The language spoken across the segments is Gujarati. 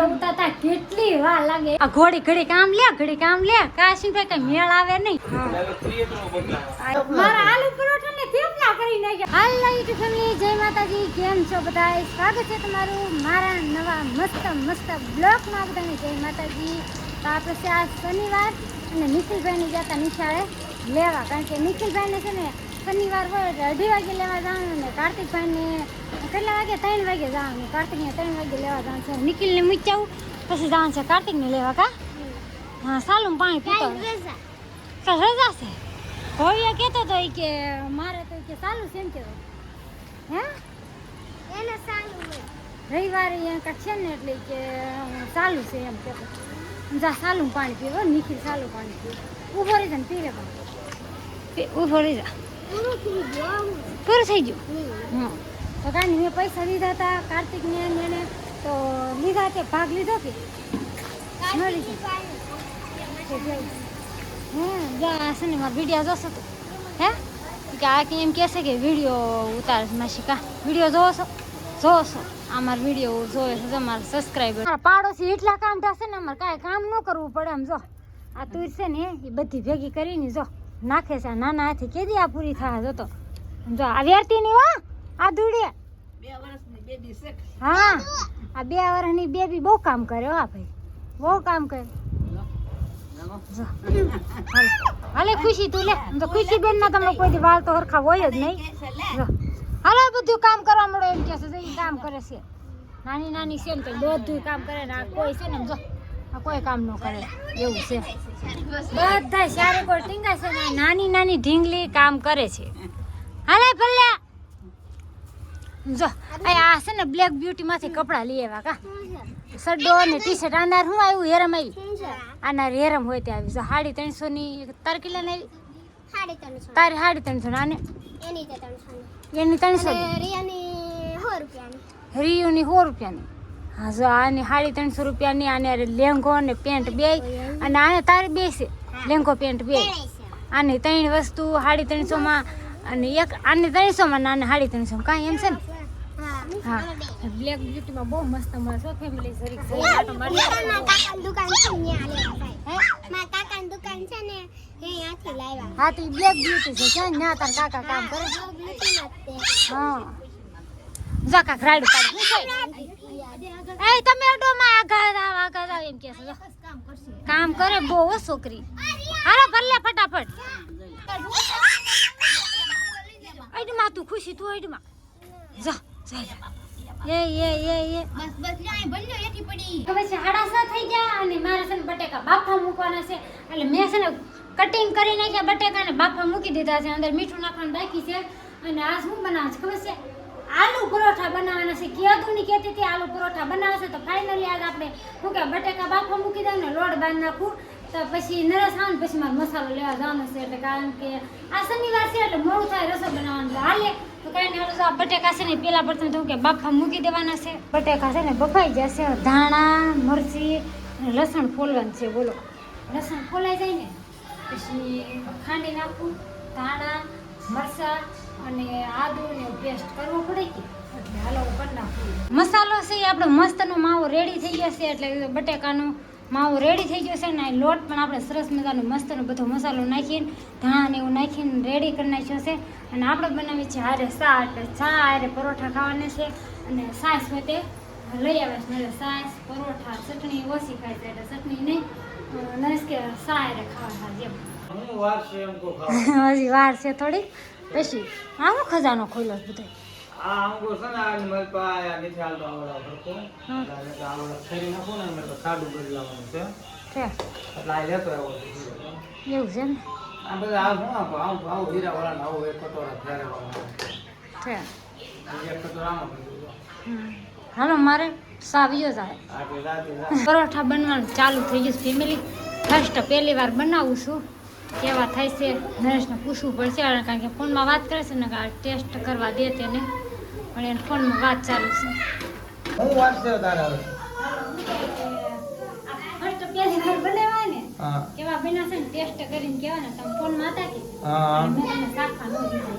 વિડિયો ઉતારતા કેટલી વાર લાગે આ ઘોડી ઘડી કામ લે કાશીભાઈ કઈ મેળ આવે નહીં મારા આલુ પરોઠા ને થેપલા કરી નાખ્યા હાલ યુટ્યુબ ફેમિલી જય માતાજી કેમ છો બધા સ્વાગત છે તમારું મારા નવા મસ્ત બ્લોગમાં બધાને જય માતાજી તો આપણે છે આ શનિવાર અને નિખિલભાઈની જતા નિશાળે લેવા કારણ કે નિખિલભાઈને છે ને શનિવાર હોય 2:30 વાગે લેવા જવાનું ને કાર્તિકભાઈને કેટલા વાગે 3 વાગે જવાનું કાર્તિકને 3 વાગે લેવા જવાનું છે નિખિલને મૂક્યાવું પછી જવાનું છે કાર્તિકને લેવા કા હા સાલું પાણી પીતો રજા છે ભવ્ય કહેતો હતો કે મારે તો કે સાલું છે એમ કહેતો હે એને સાલું રવિવારે કાંઈક છે ને એટલે કે સાલું છે એમ કહેતો જા સાલું પાણી પીવો નિખિલ સાલું પાણી પીવો ઊભો રહી જા ને પી લે પણ ઊભો રહી જા પૂરું થઈ ગયું હા તો કાંઈ મેં પૈસા લીધા હતા કાર્તિકને એને તો લીધા તે ભાગ લીધો કે ન લીધો જા છે ને મારા વિડીયો જોશો તો હે કે આ કે એમ કહેશે કે વિડીયો ઉતારે છે માસી કા વિડીયો જોશો અમારો વિડીયો જોવે છે અમારા સબસ્ક્રાઈબર પાડોશી એટલા કામ થશે ને અમારે કાંઈ કામ ન કરવું પડે એમ જો આ તુર છે ને એ બધી ભેગી કરીને જો નાખે છે નાના હાથી કેદી આ પૂરી થાય જોતો જો આ વેરતી નહીં હો આ દુડીએ 2 વર્ષની બેબી છે હા આ 2 વર્ષની બેબી બહુ કામ કરે હો ભાઈ બહુ કામ કરે હાલે ખુશી તું લે તો ખુશી બેન ના તમને કોઈ વાળ તો હરખા હોય જ નહીં હાલો બધું કામ કરવા મળે એમ કે છે કામ કરે છે નાની છે ને તો બધું કામ કરે ને આ કોઈ છે ને જો આ કોઈ કામ ન કરે એવું છે બધા સારે કોઈ ટીંગા છે ને નાની ઢીંગલી કામ કરે છે હાલે ભલે જો આ છે ને બ્લેક બ્યુટી માંથી કપડા લઈ આવ્યા કા સડ્ડો ને ટી શર્ટ આનાર હું આવ્યું હેરમ આવી આનાર હેરમ હોય તે આવી જો 350 ની તાર કિલો ને આવી 350 તારી 350 આને એની 300 રિયાની 100 રૂપિયાની હા જો આની 350 રૂપિયાની આને લેંગો ને પેન્ટ બે અને આને તારી બે છે લેંગો પેન્ટ બે આની 3 વસ્તુ 350 માં અને એક આને 300 માં આને 350 કાંઈ એમ છે ને હા બ્લેક બ્યુટી માં બહુ મસ્ત મળે છે ફેમિલી જરીક આટો મારી કાકાની દુકાન છે ને મારા કાકાની દુકાન છે ને અહીંયાથી લાવ્યા હા તો બ્લેક બ્યુટી છે ક્યાં ના તાર કાકા કામ કરે હા જા કાકા રાઈડ પાડી એ તમે અડો માં આગળ એમ કે છે કામ કરે બહુ છોકરી હાલો ભલે ફટાફટ આઈડમાં તું ખુશી તું આઈડમાં જા એ બસ લ્યા ભલ્યો એથી પડી હવે છે 7:30 થઈ ગયા અને મારે છે ને બટેકા બાફા મૂકવાના છે એટલે મેં છે ને કટિંગ કરી નાખ્યા બટેકાને બાફા મૂકી દીધા છે અંદર મીઠું નાખવાનું બાકી છે અને આ શું બનાવે છે ખબર છે આલુ પરોઠા બનાવવાના છે કીધું ની કહેતી હતી આલુ પરોઠા બનાવે છે તો ફાઇનલી આજ આપણે શું કે બટેકા બાફા મૂકી દઉં ને લોટ બાંધી નાખું તો પછી નરસ આવે ને પછી મારે મસાલો લેવા જવાનો છે એટલે કારણ કે આ શનિવાર છે એટલે મોડું થાય રસો બનાવવાનું હાલે તો કાંઈ નહીં આ બટેકા છે ને પેલા પ્રથમ તો કે બાફા મૂકી દેવાના છે બટેકા છે ને બફાઈ જશે ધાણા મરચી અને લસણ ફોલવાનું છે બોલો લસણ ફોલાઈ જાય ને પછી ખાંડી નાખું ધાણા મરચાં અને આદુ ને પેસ્ટ કરવો પડે કે એટલે હાલો કરી નાખું મસાલો છે એ આપણો મસ્તનો માવો રેડી થઈ જશે એટલે બટેકાનો માવો રેડી થઈ ગયો છે ને લોટ પણ આપણે સરસ મજાનો મસ્તનો બધો મસાલો નાખીને ધાણા ને એવું નાખીને રેડી કરી નાખ્યો છે અને આપણે બનાવીએ છીએ હારે ચા એટલે ચા હારે પરોઠા ખાવાના છે અને સાસ હોય તે લઈ આવે છે એટલે સાસ પરોઠા ચટણી ઓછી ખાય છે એટલે ચટણી નહીં નરેશ કે ચા હારે ખાવા જેમ હજી વાર છે થોડી પછી આવો ખજાનો ખોલ્યો બધો આ અંગુર છે ને આ મલ પાયા નથી હાલતો આવડા ભરતો એટલે આવડા ફેરી નાખો ને મેં તો સાડું કરી લાવવાનું છે એટલે આ લેતો આવ્યો એવું છે ને આ બધા આ શું આવું હીરા વાળા આવું એક કટોરા ફેરવવાના છે એક કટોરામાં હાલો મારે સાવ્યો જાય પરોઠા બનવાનું ચાલુ થઈ ગયું ફેમિલી ફર્સ્ટ પહેલી વાર બનાવું છું કેવા થાય છે નરેશને પૂછવું પડશે કારણ કે ફોનમાં વાત કરે છે ને કે ટેસ્ટ કરવા દે તેને પણ એને ફોનમાં વાત ચાલુ છે હું વાત છે તારે હવે ફર્સ્ટ પહેલી વાર બનાવાય ને કેવા બન્યા છે ને ટેસ્ટ કરીને કહેવાય ને તમે ફોનમાં હતા કે મેં તમને શાખા ન દીધા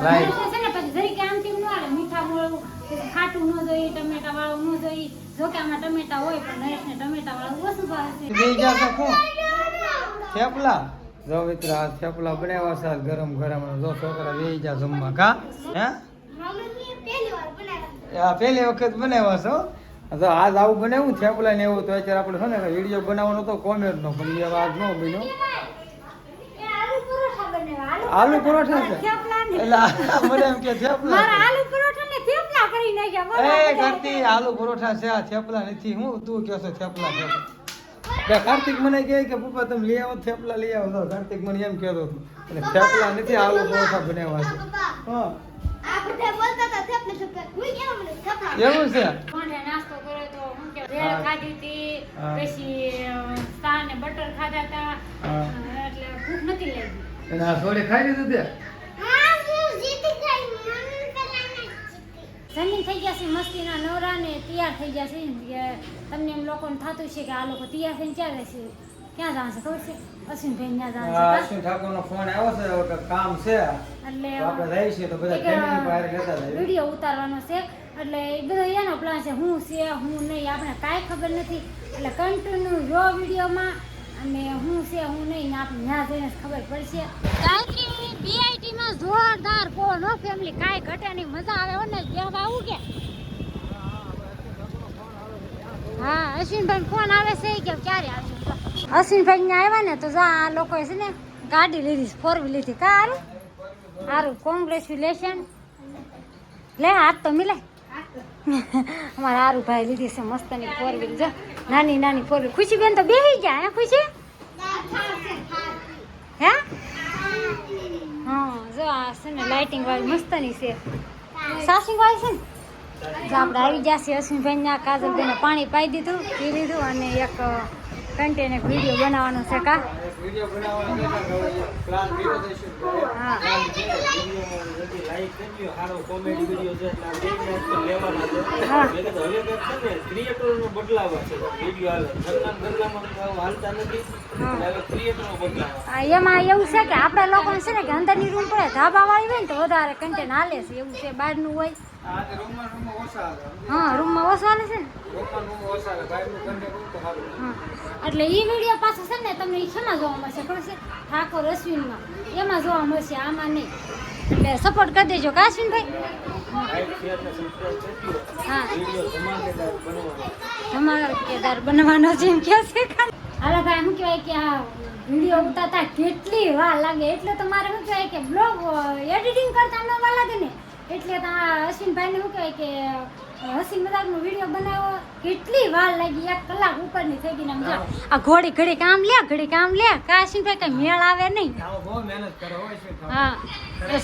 રાઈટ છે ને પછી જરી કે આમ તેમ ન આવે મીઠા મોળું ખાટ ખાટું ન જોઈએ, ટમેટા વાળું ન જોઈએ. જો કે આમાં ટમેટા હોય પણ નરેશને ટમેટા વાળું ઓછું ભાવે છે. લઈ જા તો કોણ થેપલા જો મિત્ર આ થેપલા બનાવ્યા છે ગરમ ગરમ જો છોકરા લઈ જા જમવા કા હે આ પહેલી વખત બનાવ્યા છો તો આજ આવું બનાવ્યું થેપલા ને એવું તો અત્યારે આપણે છે ને વિડીયો બનાવવાનો તો કોમેન્ટ નો પણ એ આજ ન બન્યો. આલુ પરોઠા છે એટલે મને એમ કે થેપલા મારા આલુ પરોઠા ને થેપલા કરી નાખ્યા. એ કરતી આલુ પરોઠા છે આ થેપલા નથી. હું તું કહો છો થેપલા છે કે કાર્તિક મને કહે કે પપ્પા તમે લઈ આવો થેપલા લઈ આવો તો કાર્તિક મને એમ કહેતો હતો એટલે થેપલા નથી આલુ પરોઠા બનાવ્યા છે. હા એવું છે નાસ્તો કર્યો તો હું કે ભેળ ખાધી હતી, પછી ચા ને બટર ખાધા હતા, એટલે ભૂખ નથી લાગી. અને આ સોડે ખાઈ લીધું તે જમીન થઈ ગયા છે મસ્તીના નવરા ને તૈયાર થઈ ગયા છે કે તમને એમ લોકોને થતું છે કે આ લોકો તૈયાર થઈને ક્યાં રહેશે, ક્યાં જશે ખબર છે? અશ્વિનભાઈ ત્યાં જશે. અશ્વિન ઠાકોર નો ફોન આવ્યો છે કામ છે એટલે આપણે રહી છે તો બધા ફેમિલી બહાર લેતા જાય વિડીયો ઉતારવાનો છે એટલે એ બધો એનો પ્લાન છે. હું છે હું નહીં આપણે કાંઈ ખબર નથી એટલે કન્ટિન્યુ જો વિડીયોમાં અને હું છે હું નહીં આપણે ત્યાં જઈને ખબર પડશે. ગાયત્રી BIT માં જોરદાર પવન હો ફેમિલી, કાંઈ ઘટે નહીં, મજા આવે હો ને કહેવા આવું કે. હા અશ્વિનભાઈ ફોન આવે છે કે ક્યારે આવશે? અશ્વિનભાઈ ને આવ્યા ને તો જા આ લોકોએ છે ને ગાડી લીધી, 4 લીધી. સારું સારું, કોંગ્રેચ્યુલેશન. લે હાથ તો મિલાય. અમારા હારું ભાઈ લીધી છે મસ્તની 4 વ્હીલ, જો નાની નાની 4 વ્હીલ. ખુશી બેન તો બેસી ગયા હે ખુશી? હે હા જો આ છે ને લાઇટિંગ વાળી મસ્તની છે, સાસિંગ વાળી છે ને. જો આપણે આવી ગયા છે અશ્વિનભાઈ ના કાજલબેને પાણી પાઈ દીધું, પી લીધું અને એક કન્ટેન્ટ એક વિડીયો બનાવવાનો છે. કા વિડીયો બનાવવાનો છે પ્લાન કર્યો છે હા લાઈક કરજો હારો કોમેડી વિડીયો છે એટલે આ લેવાના છે. હા મેં તો હવે છે ને ક્રિએટરનો બદલાવ છે વિડીયો હાલે ગરલામાં હાલતા નથી એટલે હવે ક્રિએટરનો બદલાવ. એમાં એવું છે કે આપણા લોકોને છે ને કે અંદરની રૂમ પડે ધાબા વાળી હોય ને તો વધારે કન્ટેન્ટ હાલે છે, એવું છે. બહારનું હોય આ તે રૂમમાં ઓછા આવે. હા રૂમમાં ઓછું હાલે છે ને. રૂમમાં ઓછા આવે બહારનું કન્ટેન્ટ તો સારું. હા એટલે એ વિડીયો પાછો છે ને તમને શેમાં જોવા મળશે ખબર છે? ઠાકોર અશ્વિનમાં એમાં જોવા મળશે, આમાં નહીં. એટલે સપોર્ટ કરી દેજો કા અશ્વિનભાઈ? લાઈક શેર અને સબસ્ક્રાઇબ કરજો. હા વિડીયો ધમાકેદાર બનાવવાનો. ધમાકેદાર બનવાનો છે એમ કહે છે. હાલો ભાઈ શું કહેવાય કે આ વિડીયો ઉતારતા કેટલી વાર લાગે, એટલે તો મારે શું કહેવાય કે બ્લોગ એડિટિંગ કરતા ન વાર લાગે ને એટલે તો આ અશ્વિનભાઈને શું કહેવાય કે હસી મજાકનો વિડીયો બનાવ્યો કેટલી વાર લાગી, 1 કલાક ઉપરની થઈ ગઈ ને. આ ઘોડી ઘડી કામ લે ઘડી કામ લે કા અશ્વિનભાઈ કઈ મેળ આવે નહીં. આવો બહુ મહેનત કરો હોય છે. હા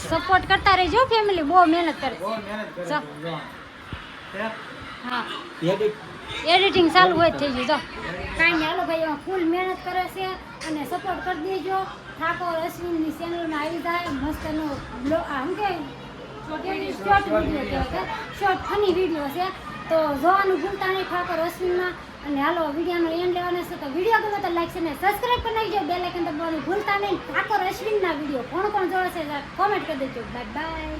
સપોર્ટ કરતા રહેજો ફેમિલી, બહુ મહેનત કરે. બહુ મહેનત કરે જો. છે. હા એડિટ એડિટિંગ ચાલુ હોય જ થઈ ગયું. જો કાંઈ નહીં હાલો ભાઈ એમાં ફૂલ મહેનત કરે છે અને સપોર્ટ કરી દેજો. ઠાકોર અશ્વિનની ચેનલમાં આવી જાય મસ્તનો આમ કે શોર્ટ વિડીયો કહેવાય, શોર્ટ ફની વિડીયો છે તો જોવાનું ભૂલતા નહીં ઠાકોર અશ્વિનમાં. અને હાલો વિડીયોનો એન્ડ લેવાનો છે તો વિડીયો ગમે તો લાઈક અને સબસ્ક્રાઈબ કરી નાખજો, બેલ આઇકન દબાવવાનું ભૂલતા નહીં. ઠાકોર અશ્વિનના વિડીયો કોણ કોણ જોવે છે કોમેન્ટ કરી દેજો. Bye bye.